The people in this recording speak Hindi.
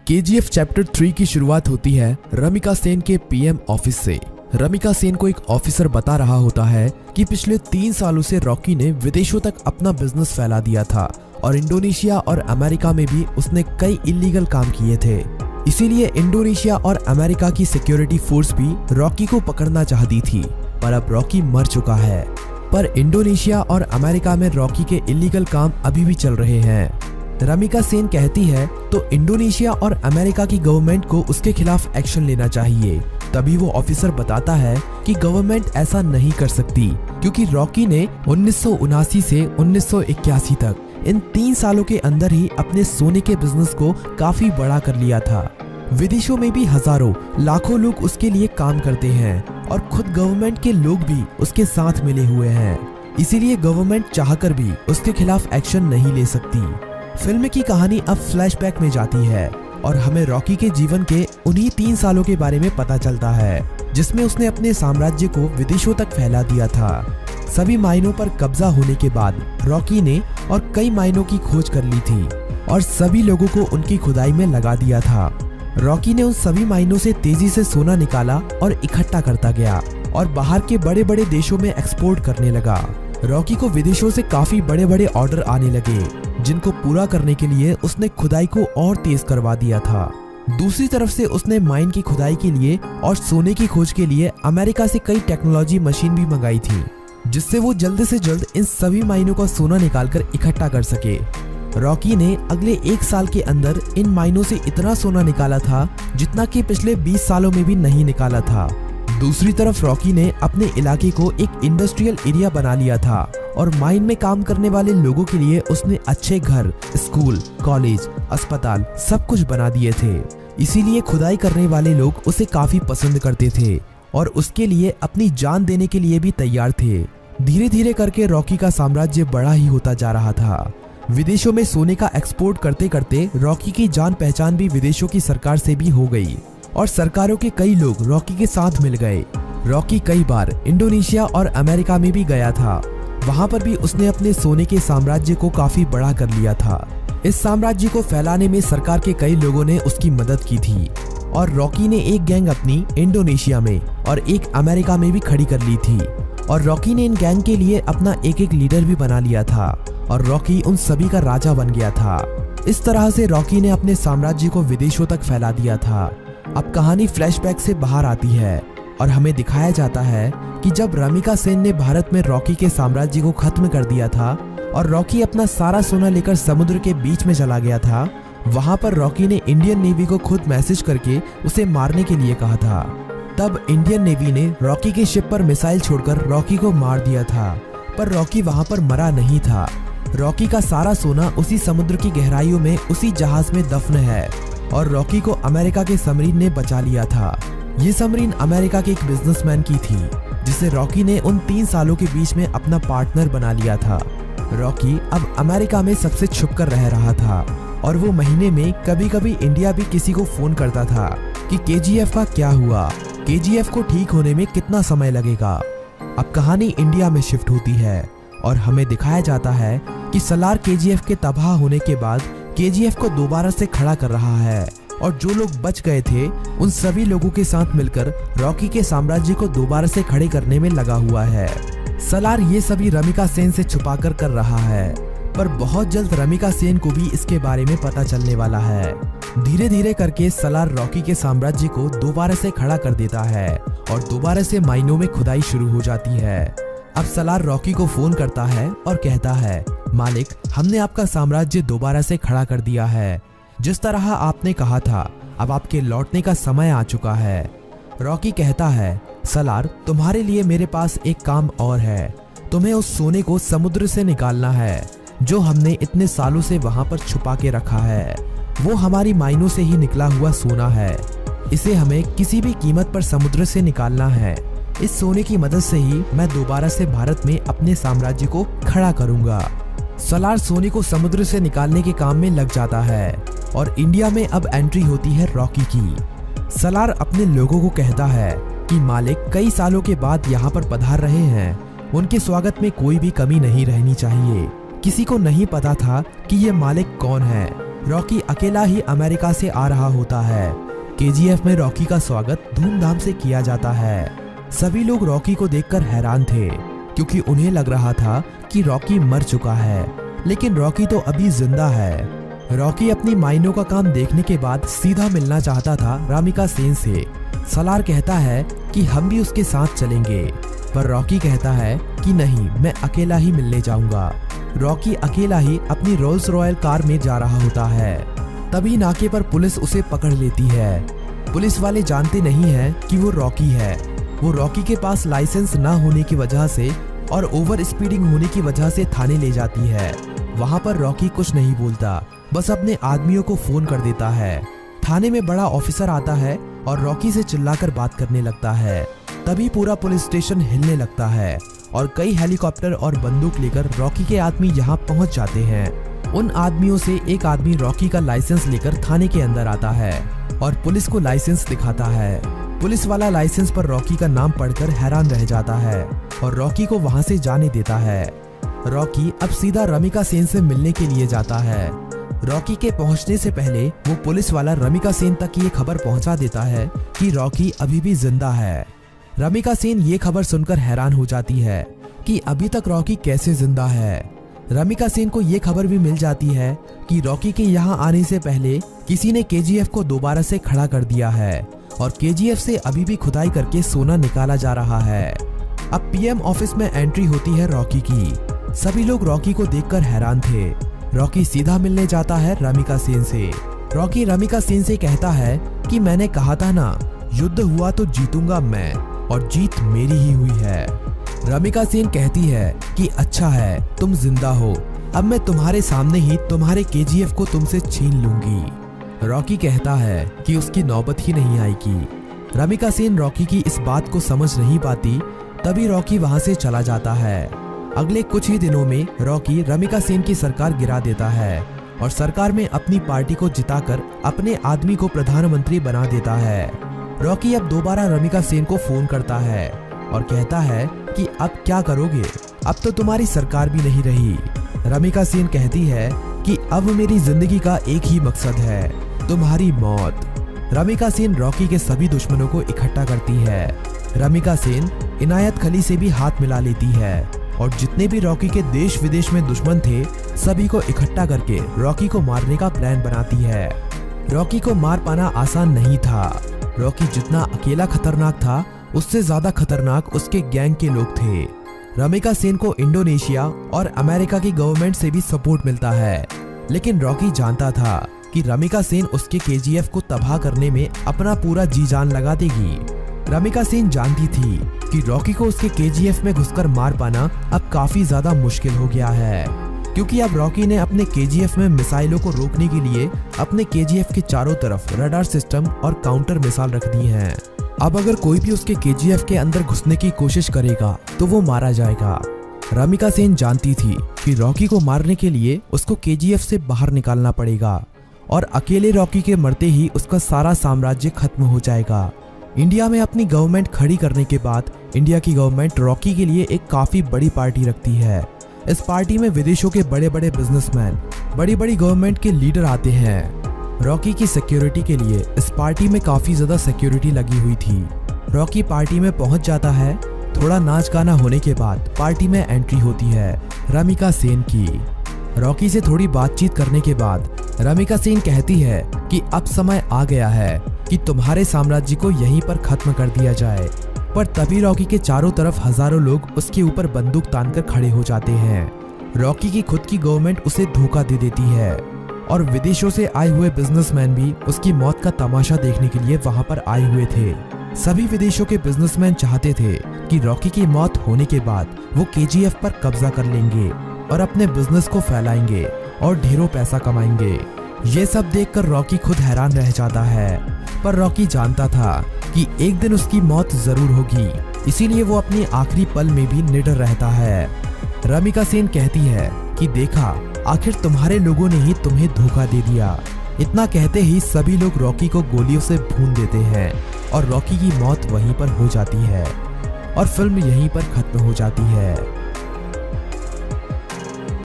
केजीएफ चैप्टर 3 की शुरुआत होती है रमिका सेन के पीएम ऑफिस से। रमिका सेन को एक ऑफिसर बता रहा होता है कि पिछले 3 सालों से रॉकी ने विदेशों तक अपना बिजनेस फैला दिया था और इंडोनेशिया और अमेरिका में भी उसने कई इलीगल काम किए थे। इसीलिए इंडोनेशिया और अमेरिका की सिक्योरिटी फोर्स भी रॉकी को पकड़ना चाहती थी, पर अब रॉकी मर चुका है। पर इंडोनेशिया और अमेरिका में रॉकी के इलीगल काम अभी भी चल रहे हैं। रमिका सेन कहती है तो इंडोनेशिया और अमेरिका की गवर्नमेंट को उसके खिलाफ एक्शन लेना चाहिए। तभी वो ऑफिसर बताता है कि गवर्नमेंट ऐसा नहीं कर सकती क्योंकि रॉकी ने 1979 से 1981 तक इन 3 सालों के अंदर ही अपने सोने के बिजनेस को काफी बड़ा कर लिया था। विदेशों में भी हजारों लाखों लोग उसके लिए काम करते हैं और खुद गवर्नमेंट के लोग भी उसके साथ मिले हुए हैं। इसीलिए गवर्नमेंट चाहकर भी उसके खिलाफ एक्शन नहीं ले सकती। फिल्म की कहानी अब फ्लैशबैक में जाती है और हमें रॉकी के जीवन के उन्हीं 3 सालों के बारे में पता चलता है जिसमें उसने अपने साम्राज्य को विदेशों तक फैला दिया था। सभी माइनों पर कब्जा होने के बाद रॉकी ने और कई माइनों की खोज कर ली थी और सभी लोगों को उनकी खुदाई में लगा दिया था। रॉकी ने उन सभी माइनों से तेजी से सोना निकाला और इकट्ठा करता गया और बाहर के बड़े बड़े देशों में एक्सपोर्ट करने लगा। रॉकी को विदेशों से काफी बड़े बड़े ऑर्डर आने लगे जिनको पूरा करने के लिए उसने खुदाई को और तेज करवा दिया था। दूसरी तरफ से उसने माइन की खुदाई के लिए और सोने की खोज के लिए अमेरिका से कई टेक्नोलॉजी मशीन भी मंगाई थी जिससे वो जल्द से जल्द इन सभी माइनों का सोना निकालकर इकट्ठा कर सके। रॉकी ने अगले 1 साल के अंदर इन माइनों से इतना सोना निकाला था जितना कि पिछले 20 सालों में भी नहीं निकाला था। दूसरी तरफ रॉकी ने अपने इलाके को एक इंडस्ट्रियल एरिया बना लिया था और माइन में काम करने वाले लोगों के लिए उसने अच्छे घर, स्कूल, कॉलेज, अस्पताल सब कुछ बना दिए थे। इसीलिए खुदाई करने वाले लोग उसे काफी पसंद करते थे और उसके लिए अपनी जान देने के लिए भी तैयार थे। धीरे धीरे करके रॉकी का साम्राज्य बड़ा ही होता जा रहा था। विदेशों में सोने का एक्सपोर्ट करते करते रॉकी की जान पहचान भी विदेशों की सरकार से भी हो गई और सरकारों के कई लोग रॉकी के साथ मिल गए। रॉकी कई बार इंडोनेशिया और अमेरिका में भी गया था। वहां पर भी उसने अपने सोने के साम्राज्य को काफी बड़ा कर लिया था। इस साम्राज्य को फैलाने में सरकार के कई लोगों ने उसकी मदद की थी और रॉकी ने एक गैंग अपनी इंडोनेशिया में और एक अमेरिका में भी खड़ी कर ली थी और रॉकी ने इन गैंग के लिए अपना एक एक लीडर भी बना लिया था और रॉकी उन सभी का राजा बन गया था। इस तरह से रॉकी ने अपने साम्राज्य को विदेशों तक फैला दिया था। अब कहानी फ्लैशबैक से बाहर आती है और हमें दिखाया जाता है कि जब रमिका सेन ने भारत में रॉकी के साम्राज्य को खत्म कर दिया था और रॉकी अपना सारा सोना लेकर समुद्र के बीच में चला गया था, वहां पर रॉकी ने इंडियन नेवी को खुद मैसेज करके उसे मारने के लिए कहा था। तब इंडियन नेवी ने रॉकी के शिप पर मिसाइल छोड़कर रॉकी को मार दिया था, पर रॉकी वहां पर मरा नहीं था। रॉकी का सारा सोना उसी समुद्र की गहराइयों में उसी जहाज में दफन है और रॉकी को अमेरिका के सबमरीन ने बचा लिया था। ये सबमरीन अमेरिका के एक बिजनेसमैन की थी जिसे रॉकी ने उन 3 सालों के बीच में अपना पार्टनर बना लिया था। रॉकी अब अमेरिका में सबसे छुप कर रह रहा था और वो महीने में कभी कभी इंडिया भी किसी को फोन करता था कि केजीएफ का क्या हुआ, केजीएफ को ठीक होने में कितना समय लगेगा। अब कहानी इंडिया में शिफ्ट होती है और हमें दिखाया जाता है कि सलार केजीएफ के तबाह होने के बाद केजीएफ को दोबारा से खड़ा कर रहा है और जो लोग बच गए थे उन सभी लोगों के साथ मिलकर रॉकी के साम्राज्य को दोबारा से खड़े करने में लगा हुआ है। सलार ये सभी रमिका सेन से छुपाकर कर रहा है, पर बहुत जल्द रमिका सेन को भी इसके बारे में पता चलने वाला है। धीरे धीरे करके सलार रॉकी के साम्राज्य को दोबारा से खड़ा कर देता है और दोबारा से माइनों में खुदाई शुरू हो जाती है। अब सलार रॉकी को फोन करता है और कहता है, मालिक, हमने आपका साम्राज्य दोबारा से खड़ा कर दिया है। जिस तरह आपने कहा था, अब आपके लौटने का समय आ चुका है। रॉकी कहता है, सलार, तुम्हारे लिए मेरे पास एक काम और है। तुम्हें उस सोने को समुद्र से निकालना है जो हमने इतने सालों से वहां पर छुपा के रखा है। वो हमारी माइनों से ही निकला हुआ सोना है। इसे हमें किसी भी कीमत पर समुद्र से निकालना है। इस सोने की मदद से ही मैं दोबारा से भारत में अपने साम्राज्य को खड़ा करूंगा। सलार सोने को समुद्र से निकालने के काम में लग जाता है और इंडिया में अब एंट्री होती है रॉकी की। सलार अपने लोगों को कहता है कि मालिक कई सालों के बाद यहाँ पर पधार रहे हैं, उनके स्वागत में कोई भी कमी नहीं रहनी चाहिए। किसी को नहीं पता था कि ये मालिक कौन है। रॉकी अकेला ही अमेरिका से आ रहा होता है। केजीएफ में रॉकी का स्वागत धूमधाम से किया जाता है। सभी लोग रॉकी को देखकर हैरान थे क्योंकि उन्हें लग रहा था कि रॉकी मर चुका है, लेकिन रॉकी तो अभी जिंदा है। रॉकी अपनी माइनों का काम देखने के बाद सीधा मिलना चाहता था रमिका सेन से। सलार कहता है कि हम भी उसके साथ चलेंगे, पर रॉकी कहता है कि नहीं, मैं अकेला ही मिलने जाऊंगा। रॉकी अकेला ही अपनी रोल्स रॉयल कार में जा रहा होता है। तभी नाके पर पुलिस उसे पकड़ लेती है। पुलिस वाले जानते नहीं है कि वो रॉकी है। वो रॉकी के पास लाइसेंस ना होने की वजह से और ओवर स्पीडिंग होने की वजह से थाने ले जाती है। वहाँ पर रॉकी कुछ नहीं बोलता, बस अपने आदमियों को फोन कर देता है। थाने में बड़ा ऑफिसर आता है और रॉकी से चिल्लाकर बात करने लगता है। तभी पूरा पुलिस स्टेशन हिलने लगता है और कई हेलीकॉप्टर और बंदूक लेकर रॉकी के आदमी यहाँ पहुँच जाते हैं। उन आदमियों से एक आदमी रॉकी का लाइसेंस लेकर थाने के अंदर आता है और पुलिस को लाइसेंस दिखाता है। पुलिस वाला लाइसेंस पर रॉकी का नाम पढ़कर हैरान रह जाता है और रॉकी को वहाँ से जाने देता है। रॉकी अब सीधा रमिका सेन से मिलने के लिए जाता है। रॉकी के पहुंचने से पहले वो पुलिस वाला रमिका सेन तक ये खबर पहुंचा देता है कि रॉकी अभी भी जिंदा है। रमिका सेन ये खबर सुनकर हैरान हो जाती है कि अभी तक रॉकी कैसे जिंदा है। रमिका सेन को ये खबर भी मिल जाती है कि रॉकी के यहाँ आने से पहले किसी ने केजीएफ को दोबारा से खड़ा कर दिया है और केजीएफ से अभी भी खुदाई करके सोना निकाला जा रहा है। अब पीएम ऑफिस में एंट्री होती है रॉकी की। सभी लोग रॉकी को देखकर हैरान थे। रॉकी सीधा मिलने जाता है रमिका सेन से। रॉकी रमिका सेन से कहता है कि मैंने कहा था ना, युद्ध हुआ तो जीतूंगा मैं और जीत मेरी ही हुई है। रमिका सेन कहती है कि अच्छा है, तुम जिंदा हो, अब मैं तुम्हारे सामने ही तुम्हारे केजीएफ को तुमसे छीन लूंगी। रॉकी कहता है कि उसकी नौबत ही नहीं आएगी। रमिका सेन रॉकी की इस बात को समझ नहीं पाती। तभी रॉकी वहां से चला जाता है। अगले कुछ ही दिनों में रॉकी रमिका सेन की सरकार गिरा देता है और सरकार में अपनी पार्टी को जिताकर अपने आदमी को प्रधानमंत्री बना देता है। रॉकी अब दोबारा रमिका सेन को फोन करता है और कहता है कि अब क्या करोगे, अब तो तुम्हारी सरकार भी नहीं रही। रमिका सेन कहती है कि अब मेरी जिंदगी का एक ही मकसद है, तुम्हारी मौत। रमिका सेन रॉकी के सभी दुश्मनों को इकट्ठा करती है। रमिका सेन इनायत खली से भी हाथ मिला लेती है और जितने भी रॉकी के देश विदेश में दुश्मन थे सभी को इकट्ठा करके रॉकी को मारने का प्लान बनाती है। रॉकी को मार पाना आसान नहीं था। रॉकी जितना अकेला खतरनाक था उससे ज्यादा खतरनाक उसके गैंग के लोग थे। रमिका सेन को इंडोनेशिया और अमेरिका की गवर्नमेंट से भी सपोर्ट मिलता है, लेकिन रॉकी जानता था कि रमिका सेन उसके केजीएफ को तबाह करने में अपना पूरा जी जान लगा देगी। रमिका सेन जानती थी कि रॉकी को उसके केजीएफ में घुसकर मार पाना अब काफी ज्यादा मुश्किल हो गया है, क्योंकि अब रॉकी ने अपने केजीएफ में मिसाइलों को रोकने के लिए अपने केजीएफ के चारों तरफ रडार सिस्टम और काउंटर मिसाइल रख दी हैं। अब अगर कोई भी उसके केजीएफ के अंदर घुसने की कोशिश करेगा तो वो मारा जाएगा। रमिका सेन जानती थी कि रॉकी को मारने के लिए उसको केजीएफ से बाहर निकालना पड़ेगा और अकेले रॉकी के मरते ही उसका सारा साम्राज्य खत्म हो जाएगा। इंडिया में अपनी गवर्नमेंट खड़ी करने के बाद इंडिया की गवर्नमेंट रॉकी के लिए एक काफी बड़ी पार्टी रखती है। इस पार्टी में विदेशों के बड़े बड़े बिजनेसमैन, बड़ी बड़ी गवर्नमेंट के लीडर आते हैं। रॉकी की सिक्योरिटी के लिए इस पार्टी में काफी ज्यादा सिक्योरिटी लगी हुई थी। रॉकी पार्टी में पहुंच जाता है। थोड़ा नाच गाना होने के बाद पार्टी में एंट्री होती है रमिका सेन की। रॉकी से थोड़ी बातचीत करने के बाद रमिका सेन कहती है कि अब समय आ गया है कि तुम्हारे साम्राज्य को यहीं पर खत्म कर दिया जाए। पर तभी रॉकी के चारों तरफ हजारों लोग उसके ऊपर बंदूक तानकर खड़े हो जाते हैं। रॉकी की खुद की गवर्नमेंट उसे धोखा दे देती है और विदेशों से आए हुए बिजनेसमैन भी उसकी मौत का तमाशा देखने के लिए वहां पर आए हुए थे। सभी विदेशों के बिजनेसमैन चाहते थे कि रॉकी की मौत होने के बाद वो केजीएफ पर कब्जा कर लेंगे और अपने बिजनेस को फैलाएंगे और ढेरों पैसा कमाएंगे। ये सब देखकर रॉकी खुद हैरान रह जाता है, पर रॉकी जानता था कि एक दिन उसकी मौत जरूर होगी, इसीलिए वो अपनी आखिरी पल में भी निडर रहता है। रमिका सेन कहती है कि देखा, आखिर तुम्हारे लोगों ने ही तुम्हें धोखा दे दिया। इतना कहते ही सभी लोग रॉकी को गोलियों से भून देते हैं और रॉकी की मौत वहीं पर हो जाती है और फिल्म यहीं पर खत्म हो जाती है।